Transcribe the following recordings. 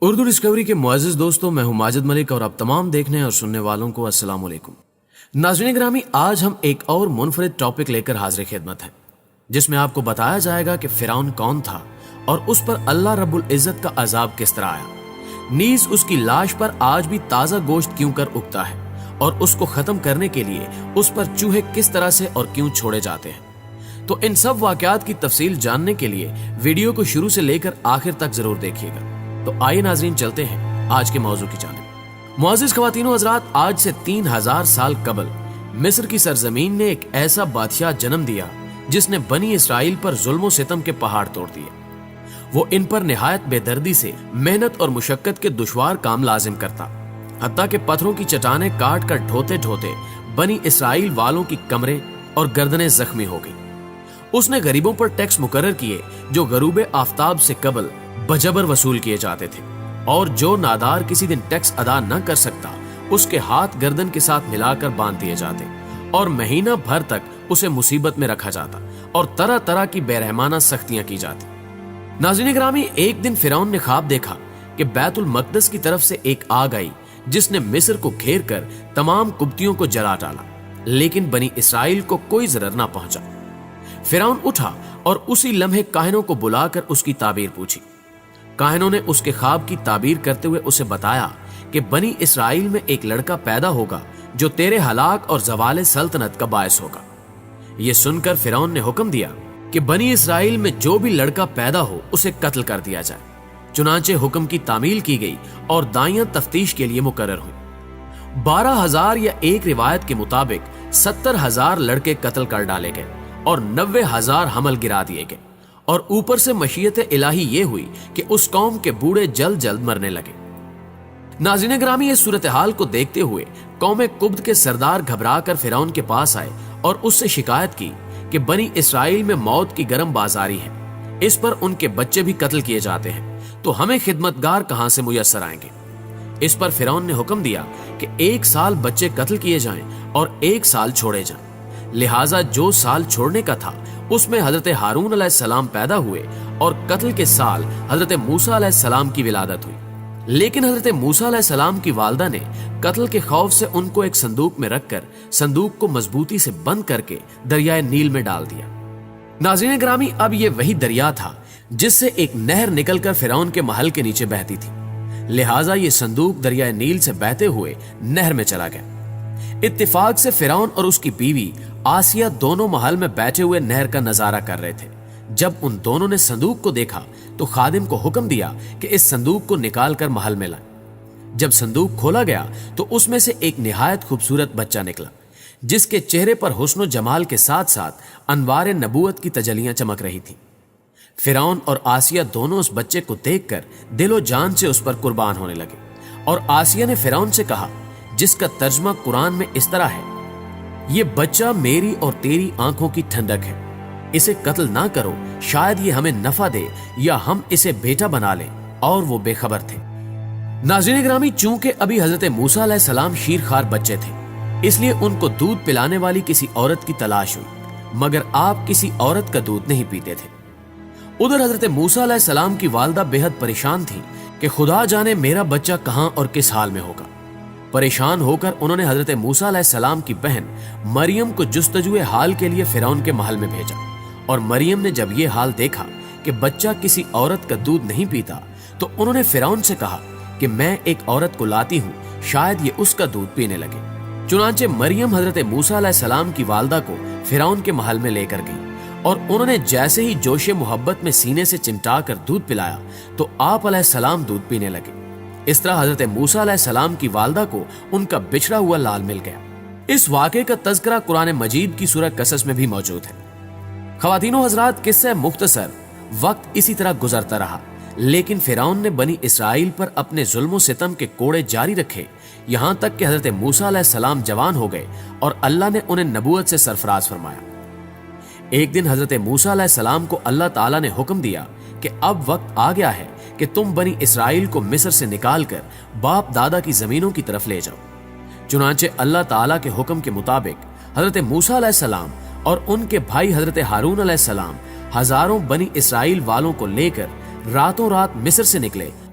Urdu Discovery کے معزز دوستوں، میں ہوں ماجد ملک اور اب تمام دیکھنے اور سننے والوں کو السلام علیکم۔ ناظرین گرامی، آج ہم ایک اور منفرد ٹاپک لے کر حاضر خدمت ہیں، جس میں آپ کو بتایا جائے گا کہ فرعون کون تھا اور اس پر اللہ رب العزت کا عذاب کس طرح آیا، نیز اس کی لاش پر آج بھی تازہ گوشت کیوں کر اگتا ہے اور اس کو ختم کرنے کے لیے اس پر چوہے کس طرح سے اور کیوں چھوڑے جاتے ہیں۔ تو ان سب واقعات کی تفصیل جاننے کے لیے ویڈیو کو شروع سے لے کر آخر تک ضرور دیکھیے گا۔ تو آئیے ناظرین، چلتے ہیں آج کے موضوع کی جانب۔ معزز خواتین و حضرات، آج سے 3000 سال قبل مصر کی سرزمین نے ایک ایسا بادشاہ جنم دیا جس نے بنی اسرائیل پر ظلم و ستم کے پہاڑ توڑ دیے۔ وہ ان پر نہایت بے دردی سے محنت اور مشقت کے دشوار کام لازم کرتا، حتیٰ کہ پتھروں کی چٹانیں کاٹ کر ڈھوتے ڈھوتے بنی اسرائیل والوں کی کمریں اور گردنیں زخمی ہو گئی۔ اس نے غریبوں پر ٹیکس مقرر کیے جو غروب آفتاب سے قبل بجبر وصول کیے جاتے تھے، اور جو نادار کسی دن ٹیکس ادا نہ کر سکتا اس کے ہاتھ گردن کے ساتھ ملا کر باندھ دیے جاتے اور مہینہ بھر تک اسے مصیبت میں رکھا جاتا اور طرح طرح کی بے رحمانہ سختیاں کی جاتی۔ ناظرین گرامی، ایک دن فرعون نے خواب دیکھا کہ بیت المقدس کی طرف سے ایک آگ آئی جس نے مصر کو گھیر کر تمام قبطیوں کو جلا ڈالا، لیکن بنی اسرائیل کو کوئی ضرر نہ پہنچا۔ فرعون اٹھا اور اسی لمحے کاہنوں کو بلا کر اس کی تعبیر پوچھی۔ کاہنوں نے اس کے خواب کی تعبیر کرتے ہوئے اسے بتایا کہ بنی اسرائیل میں ایک لڑکا پیدا ہوگا جو تیرے ہلاک اور زوال سلطنت کا باعث ہوگا۔ یہ سن کر فرعون نے حکم دیا کہ بنی اسرائیل میں جو بھی لڑکا پیدا ہو اسے قتل کر دیا جائے۔ چنانچہ حکم کی تعمیل کی گئی اور دائیاں تفتیش کے لیے مقرر ہوئی۔ 12,000 یا ایک روایت کے مطابق 70,000 لڑکے قتل کر ڈالے گئے اور 90,000 حمل گرا دیے گئے، اور اوپر سے مشیت الہی یہ ہوئی کہ اس قوم کے بوڑھے جلد جلد مرنے لگے۔ ناظرین گرامی، اس صورتحال کو دیکھتے ہوئے قوم قبط کے سردار گھبرا کر فرعون کے پاس آئے اور اس سے شکایت کی کہ بنی اسرائیل میں موت کی گرم بازاری ہے، اس پر ان کے بچے بھی قتل کیے جاتے ہیں، تو ہمیں خدمتگار کہاں سے میسر آئیں گے؟ اس پر فرعون نے حکم دیا کہ 1 سال بچے قتل کیے جائیں اور 1 سال چھوڑے جائیں۔ لہٰذا جو سال چھوڑنے کا تھا اس میں حضرت ہارون علیہ السلام پیدا ہوئے اور قتل کے سال حضرت موسیٰ علیہ السلام کی ولادت ہوئی، لیکن حضرت موسیٰ علیہ السلام کی والدہ نے قتل کے خوف سے ان کو ایک صندوق میں رکھ کر صندوق کو مضبوطی سے بند کر کے دریائے نیل میں ڈال دیا۔ ناظرین گرامی، اب یہ وہی دریا تھا جس سے ایک نہر نکل کر فرعون کے محل کے نیچے بہتی تھی، لہٰذا یہ صندوق دریائے نیل سے بہتے ہوئے نہر میں چلا گیا۔ اتفاق سے فرعون اور اس کی بیوی آسیہ دونوں محل میں بیٹھے ہوئے نہر کا نظارہ کر رہے تھے۔ جب ان دونوں نے صندوق کو دیکھا تو خادم کو حکم دیا کہ اس صندوق کو نکال کر محل میں لائیں۔ جب صندوق کھولا گیا تو اس میں سے ایک نہایت خوبصورت بچہ نکلا جس کے چہرے پر حسن و جمال کے ساتھ ساتھ انوار نبوت کی تجلیاں چمک رہی تھیں۔ فرعون اور آسیہ دونوں اس بچے کو دیکھ کر دل و جان سے اس پر قربان ہونے لگے، اور آسیہ نے فرعون سے کہا، جس کا ترجمہ قرآن میں اس طرح ہے، یہ بچہ میری اور تیری آنکھوں کی ٹھنڈک ہے، اسے قتل نہ کرو، شاید یہ ہمیں نفع دے یا ہم اسے بیٹا بنا لیں۔ اور وہ بے خبر تھے۔ ناظرین گرامی، چونکہ ابھی حضرت موسیٰ علیہ السلام شیرخوار بچے تھے، اس لیے ان کو دودھ پلانے والی کسی عورت کی تلاش ہوئی، مگر آپ کسی عورت کا دودھ نہیں پیتے تھے۔ ادھر حضرت موسیٰ علیہ السلام کی والدہ بے حد پریشان تھی کہ خدا جانے میرا بچہ کہاں اور کس حال میں ہوگا۔ پریشان ہو کر انہوں نے حضرت موسیٰ علیہ السلام کی بہن مریم کو جستجوئے حال کے لیے فرعون کے محل میں بھیجا، اور مریم نے جب یہ حال دیکھا کہ بچہ کسی عورت کا دودھ نہیں پیتا تو انہوں نے فرعون سے کہا کہ میں ایک عورت کو لاتی ہوں، شاید یہ اس کا دودھ پینے لگے۔ چنانچہ مریم حضرت موسیٰ علیہ السلام کی والدہ کو فرعون کے محل میں لے کر گئی، اور انہوں نے جیسے ہی جوش محبت میں سینے سے چمٹا کر دودھ پلایا تو آپ علیہ السلام دودھ پینے لگے۔ اس طرح حضرت موسیٰ علیہ السلام کی والدہ کو ان کا بچھڑا ہوا لال مل گیا۔ اس واقعے کا تذکرہ قرآن مجید کی سورہ قصص میں بھی موجود ہے۔ خواتین و حضرات، قصہ مختصر، وقت اسی طرح گزرتا رہا، لیکن فرعون نے بنی اسرائیل پر اپنے ظلم و ستم کے کوڑے جاری رکھے، یہاں تک کہ حضرت موسیٰ علیہ السلام جوان ہو گئے اور اللہ نے انہیں نبوت سے سرفراز فرمایا۔ ایک دن حضرت موسیٰ علیہ السلام کو اللہ تعالیٰ نے حکم دیا کہ اب وقت آ گیا ہے کہ تم بنی اسرائیل کو مصر سے نکال کر باپ دادا کی زمینوں کی طرف لے جاؤ۔ چنانچہ اللہ تعالیٰ کے حکم کے مطابق حضرت موسیٰ علیہ السلام اور ان کے بھائی حضرت ہارون علیہ السلام ہزاروں بنی اسرائیل والوں کو لے کر راتوں رات مصر سے نکلے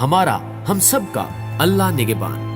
ہمارا ہم سب کا اللہ نگہبان۔